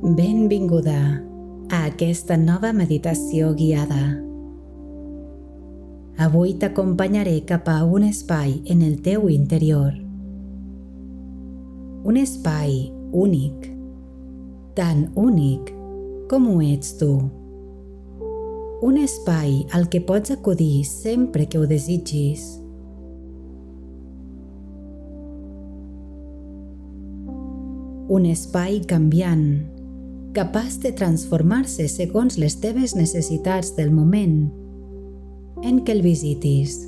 Benvinguda a aquesta nova meditació guiada. Avui t'acompanyaré cap a un espai en el teu interior. Un espai únic, tan únic com ho ets tu. Un espai al que pots acudir sempre que ho desitgis. Un espai canviant, capaç de transformar-se segons les teves necessitats del moment en què el visitis.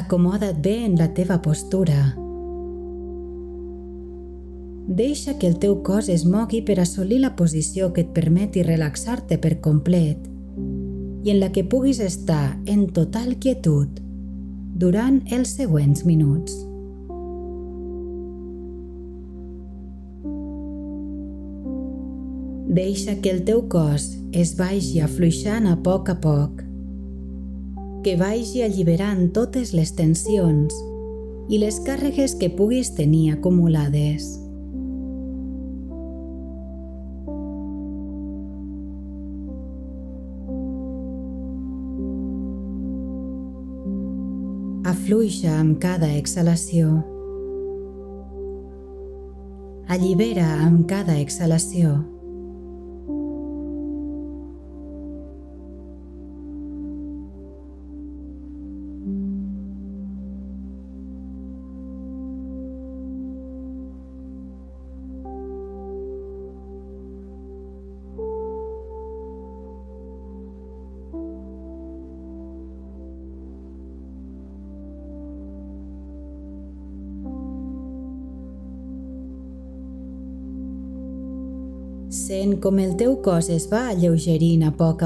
Acomoda't bé en la teva postura. Deixa que el teu cos es mogui per assolir la posició que et permeti relaxar-te per complet i en la que puguis estar en total quietud durant els següents minuts. Deixa que el teu cos es vagi afluixant a poc, que vagi alliberant totes les tensions i les càrregues que puguis tenir acumulades. Afluixa amb cada exhalació. Allibera amb cada exhalació. Sent com el teu cos es va alleugerint a poc.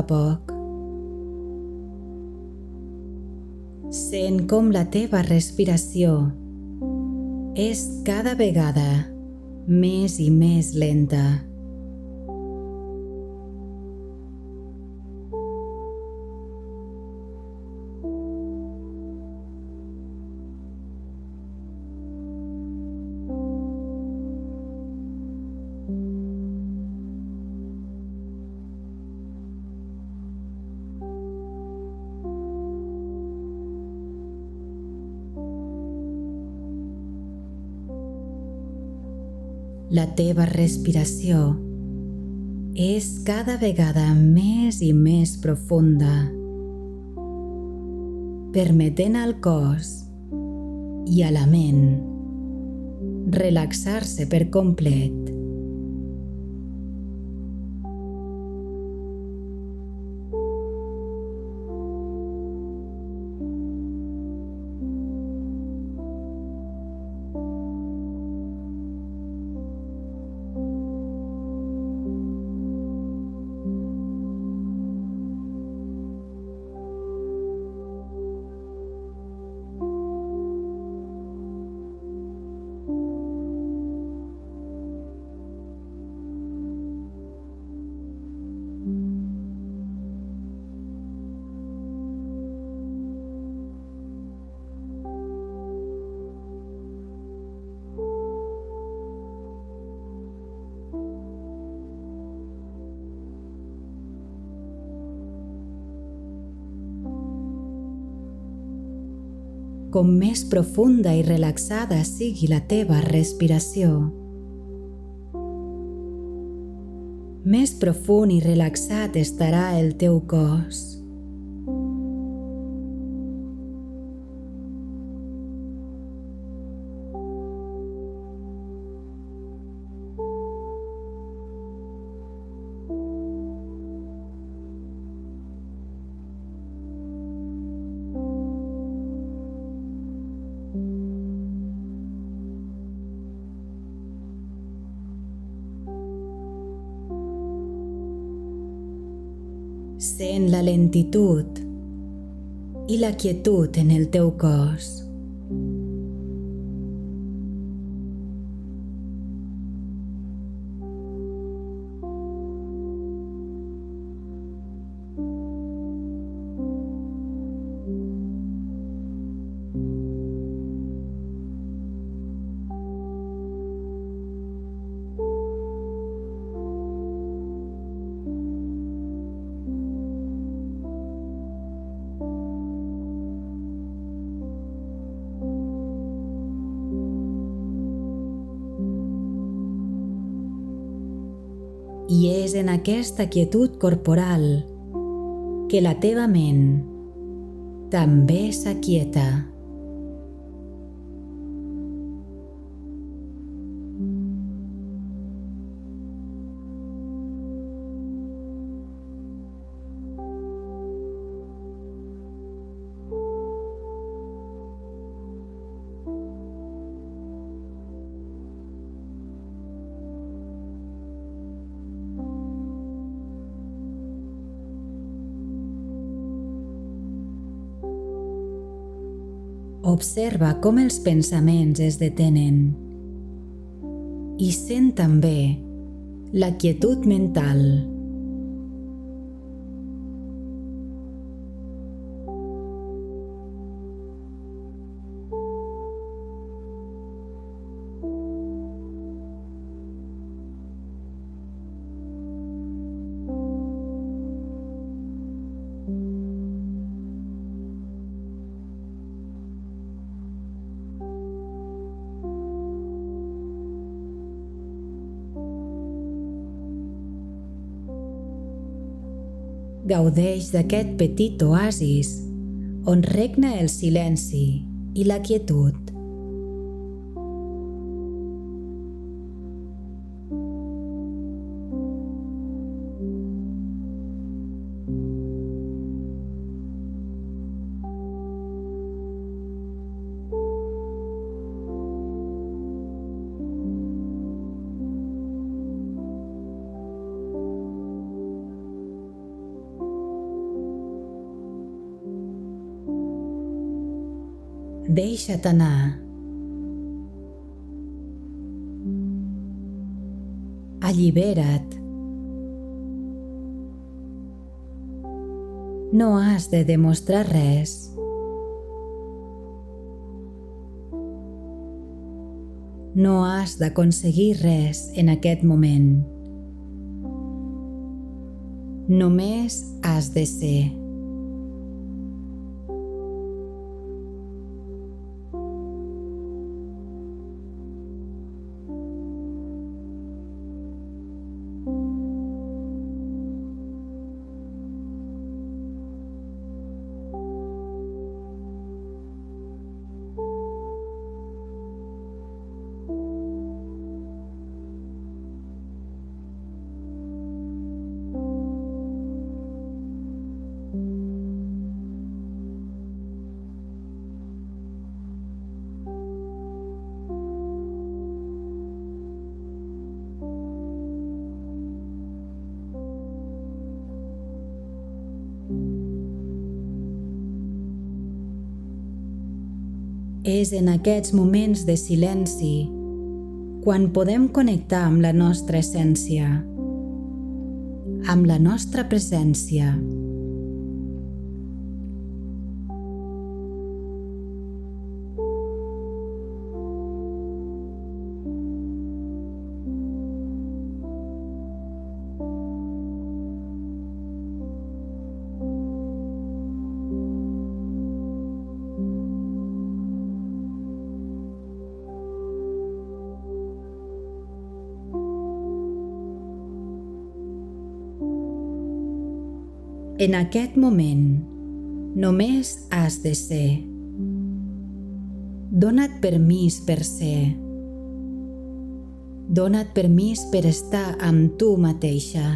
Sent com la teva respiració és cada vegada més i més lenta. La teva respiració és cada vegada més i més profunda, permetent al cos i a la ment relaxar-se per complet. Com més profunda i relaxada sigui la teva respiració, més profund i relaxat estarà el teu cos. Sent la lentitud i la quietud en el teu cos. I és en aquesta quietud corporal que la teva ment també s'aquieta. Observa com els pensaments es detenen i sent també la quietud mental. Gaudeix d'aquest petit oasis on regna el silenci i la quietud. Deixa't anar. Allibera't. No has de demostrar res. No has d'aconseguir res en aquest moment. Només has de ser. És en aquests moments de silenci quan podem connectar amb la nostra essència, amb la nostra presència. En aquest moment, només has de ser. Dona't permís per ser. Dona't permís per estar amb tu mateixa.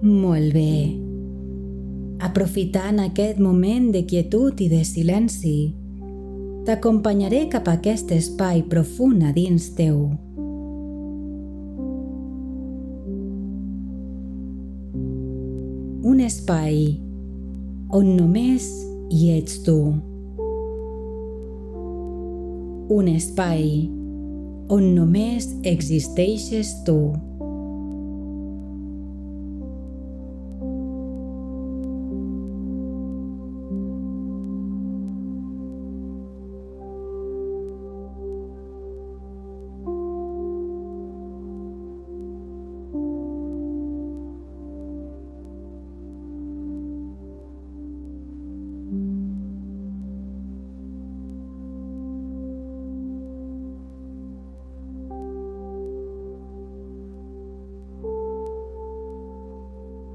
Molt bé. Aprofitant aquest moment de quietud i de silenci, t'acompanyaré cap a aquest espai profund a dins teu. Un espai on només hi ets tu. Un espai on només existeixes tu.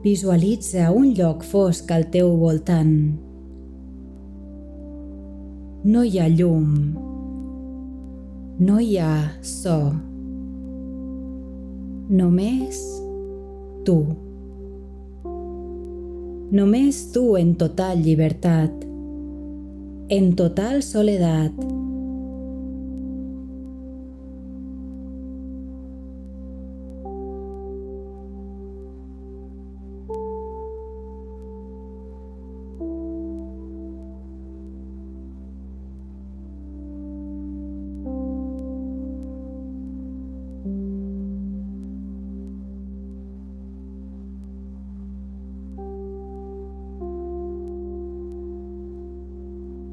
Visualitza un lloc fosc al teu voltant. No hi ha llum. No hi ha so. Només tu. Només tu en total llibertat. En total soledat.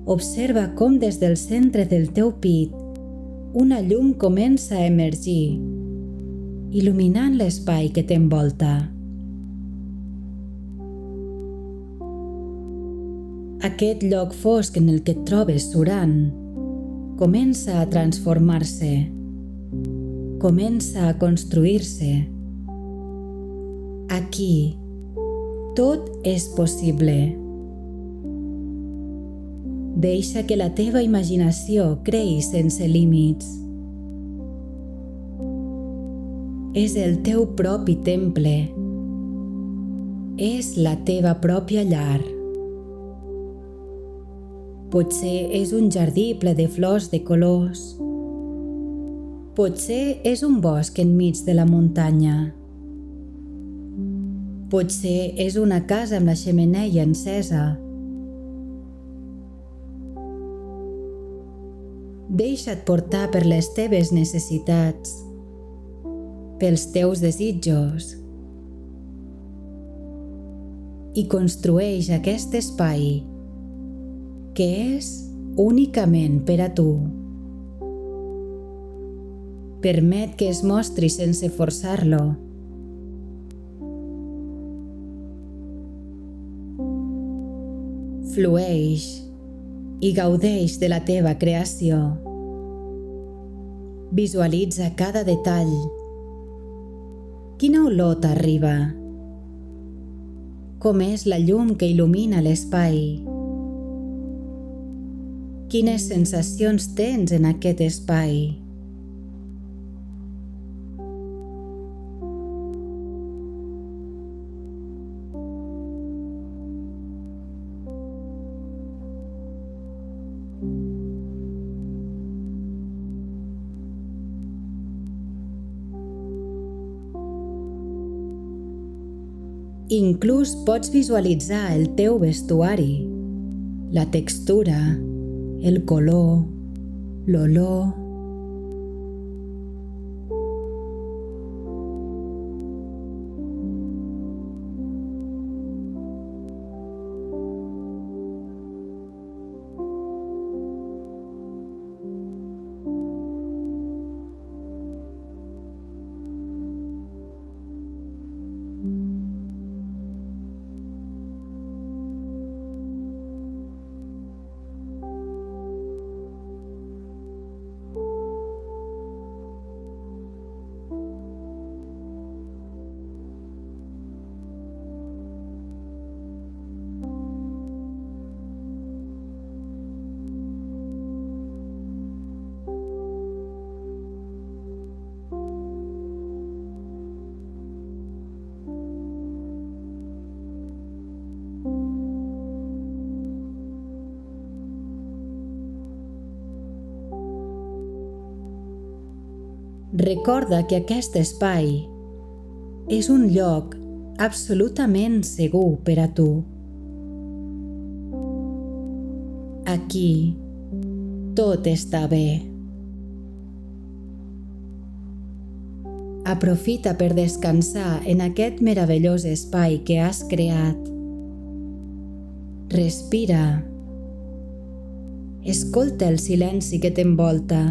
Observa com des del centre del teu pit una llum comença a emergir, il·luminant l'espai que t'envolta. Aquest lloc fosc en el que et trobes surant comença a transformar-se, comença a construir-se. Aquí, tot és possible. Deixa que la teva imaginació creï sense límits. És el teu propi temple. És la teva pròpia llar. Potser és un jardí ple de flors de colors. Potser és un bosc enmig de la muntanya. Potser és una casa amb la xemeneia encesa. Deixa't portar per les teves necessitats, pels teus desitjos, i construeix aquest espai que és únicament per a tu. Permet que es mostri sense forçar-lo. Flueix i gaudeix de la teva creació. Visualitza cada detall. Quina olor t'arriba? Com és la llum que il·lumina l'espai? Quines sensacions tens en aquest espai? Inclús pots visualitzar el teu vestuari, la textura, el color, l'olor. Recorda que aquest espai és un lloc absolutament segur per a tu. Aquí tot està bé. Aprofita per descansar en aquest meravellós espai que has creat. Respira. Escolta el silenci que t'envolta.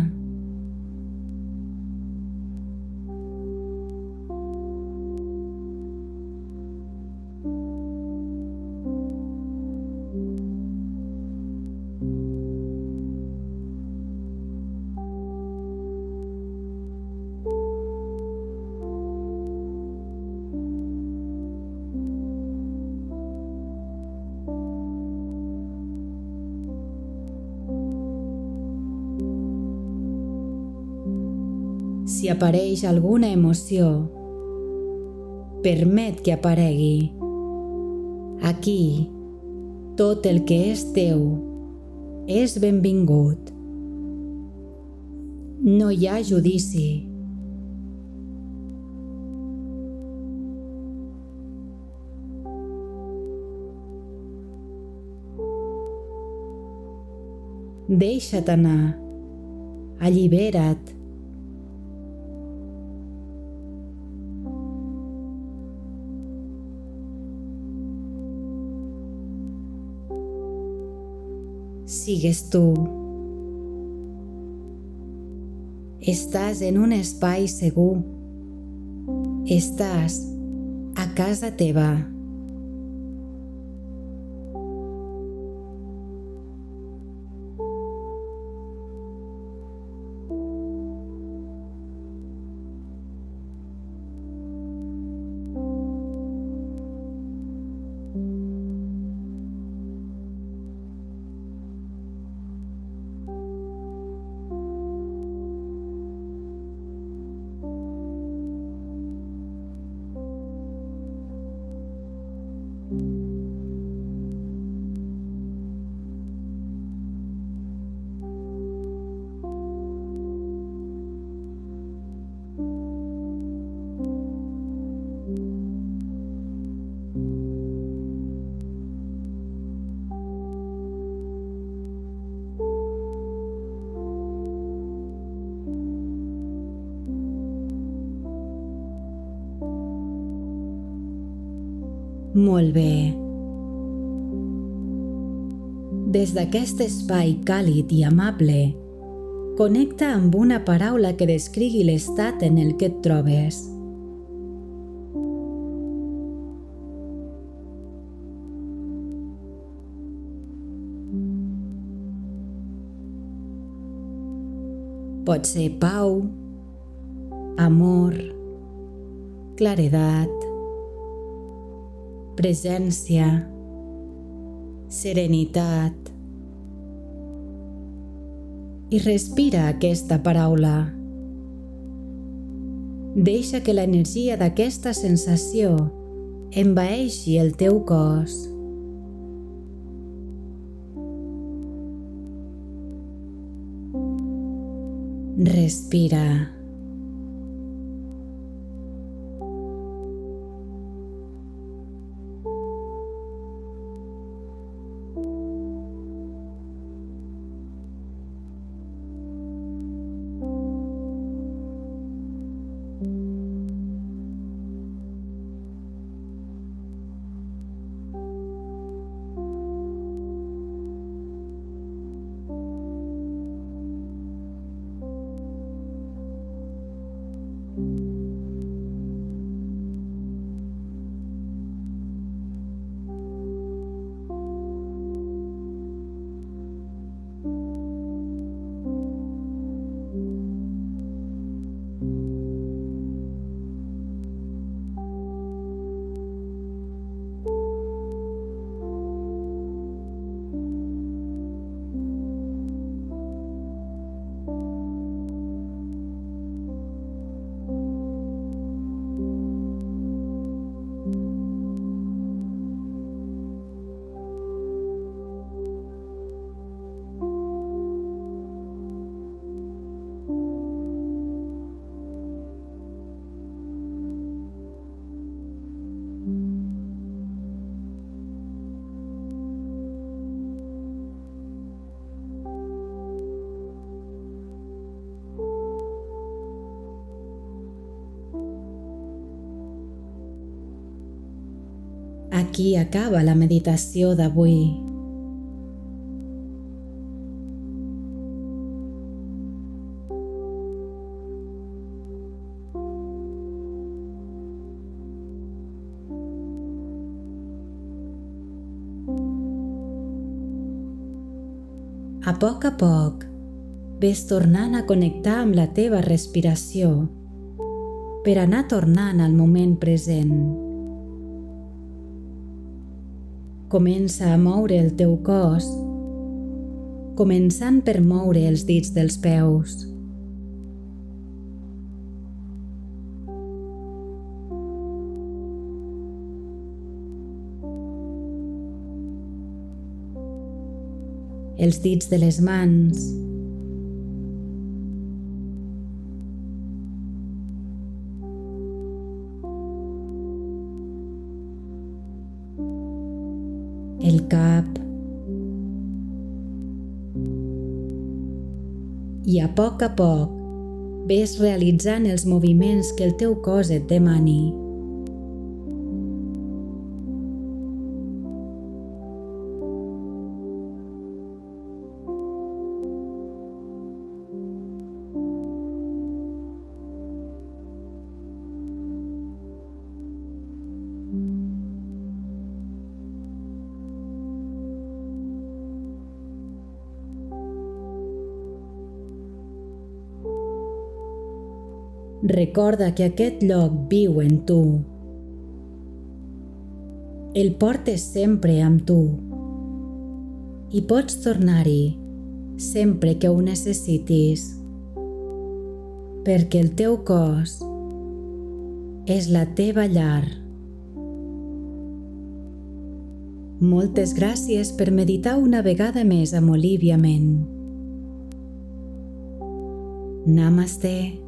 Si apareix alguna emoció, permet que aparegui. Aquí, tot el que és teu és benvingut. No hi ha judici. Deixa't anar. Allibera't. Sigues tu. Estàs en un espai segur. Estàs a casa teva. Molt bé. Des d'aquest espai càlid i amable, connecta amb una paraula que descrigui l'estat en el que et trobes. Pot ser pau, amor, claredat, presència, serenitat. I respira aquesta paraula. Deixa que l'energia d'aquesta sensació envaeixi el teu cos. Respira. Aquí acaba la meditació d'avui. A poc, ves tornant a connectar amb la teva respiració per anar tornant al moment present. Comença a moure el teu cos, començant per moure els dits dels peus. Els dits de les mans, el cap, i a poc ves realitzant els moviments que el teu cos et demani. Recorda que aquest lloc viu en tu. El portes sempre amb tu i pots tornar-hi sempre que ho necessitis, perquè el teu cos és la teva llar. Moltes gràcies per meditar una vegada més amb Olivia Ment. Namaste.